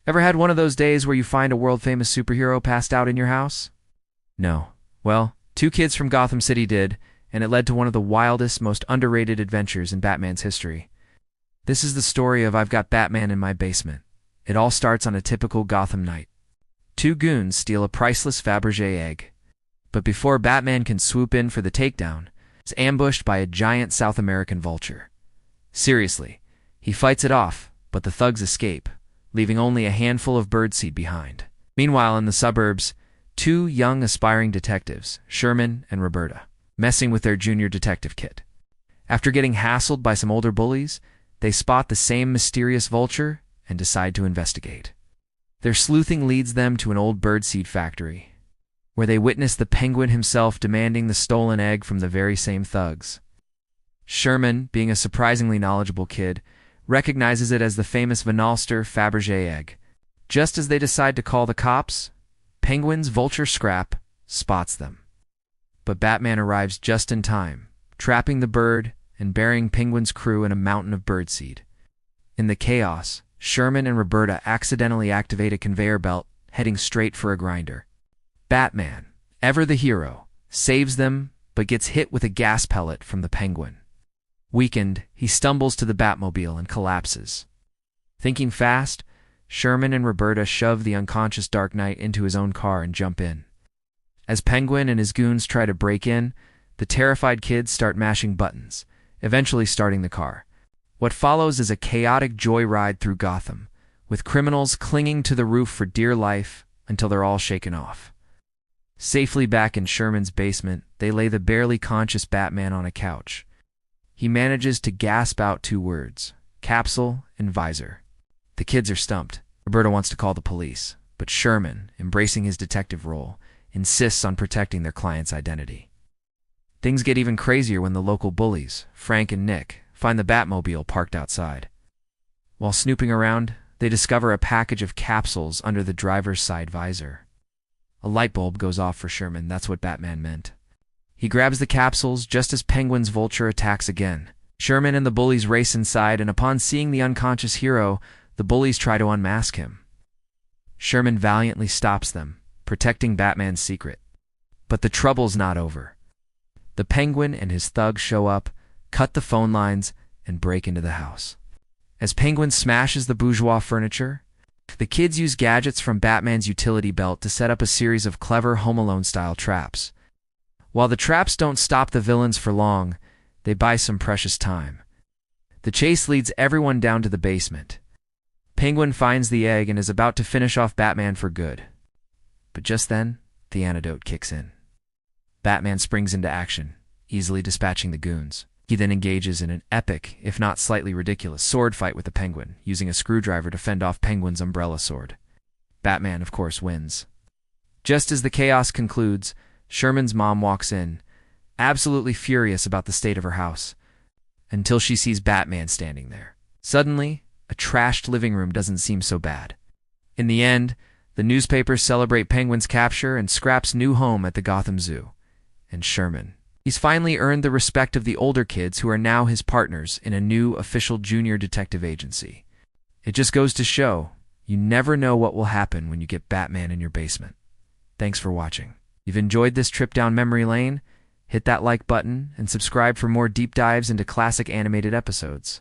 Ever had one of those days where you find a world-famous superhero passed out in your house? No. Well, two kids from Gotham City did, and it led to one of the wildest, most underrated adventures in Batman's history. This is the story of I've Got Batman in My Basement. It all starts on a typical Gotham night. Two goons steal a priceless Fabergé egg. But before Batman can swoop in for the takedown, he's ambushed by a giant South American vulture. Seriously, he fights it off, but the thugs escape, leaving only a handful of birdseed behind. Meanwhile, in the suburbs, two young aspiring detectives, Sherman and Roberta, messing with their junior detective kit. After getting hassled by some older bullies, they spot the same mysterious vulture and decide to investigate. Their sleuthing leads them to an old birdseed factory, where they witness the Penguin himself demanding the stolen egg from the very same thugs. Sherman, being a surprisingly knowledgeable kid, recognizes it as the famous Vanalster Fabergé egg. Just as they decide to call the cops, Penguin's vulture Scrap spots them. But Batman arrives just in time, trapping the bird and burying Penguin's crew in a mountain of birdseed. In the chaos, Sherman and Roberta accidentally activate a conveyor belt, heading straight for a grinder. Batman, ever the hero, saves them, but gets hit with a gas pellet from the Penguin. Weakened, he stumbles to the Batmobile and collapses. Thinking fast, Sherman and Roberta shove the unconscious Dark Knight into his own car and jump in. As Penguin and his goons try to break in, the terrified kids start mashing buttons, eventually starting the car. What follows is a chaotic joyride through Gotham, with criminals clinging to the roof for dear life until they're all shaken off. Safely back in Sherman's basement, they lay the barely conscious Batman on a couch. He manages to gasp out two words, capsule and visor. The kids are stumped. Roberta wants to call the police, but Sherman, embracing his detective role, insists on protecting their client's identity. Things get even crazier when the local bullies, Frank and Nick, find the Batmobile parked outside. While snooping around, they discover a package of capsules under the driver's side visor. A light bulb goes off for Sherman. That's what Batman meant. He grabs the capsules just as Penguin's vulture attacks again. Sherman and the bullies race inside, and upon seeing the unconscious hero, the bullies try to unmask him. Sherman valiantly stops them, protecting Batman's secret. But the trouble's not over. The Penguin and his thugs show up, cut the phone lines, and break into the house. As Penguin smashes the bourgeois furniture, the kids use gadgets from Batman's utility belt to set up a series of clever Home Alone-style traps. While the traps don't stop the villains for long, they buy some precious time. The chase leads everyone down to the basement. Penguin finds the egg and is about to finish off Batman for good. But just then, the antidote kicks in. Batman springs into action, easily dispatching the goons. He then engages in an epic, if not slightly ridiculous, sword fight with the Penguin, using a screwdriver to fend off Penguin's umbrella sword. Batman, of course, wins. Just as the chaos concludes, Sherman's mom walks in, absolutely furious about the state of her house, until she sees Batman standing there. Suddenly, a trashed living room doesn't seem so bad. In the end, the newspapers celebrate Penguin's capture and Scrap's new home at the Gotham Zoo. And Sherman, he's finally earned the respect of the older kids who are now his partners in a new official junior detective agency. It just goes to show, you never know what will happen when you get Batman in your basement. Thanks for watching. You've enjoyed this trip down memory lane? Hit that like button and subscribe for more deep dives into classic animated episodes.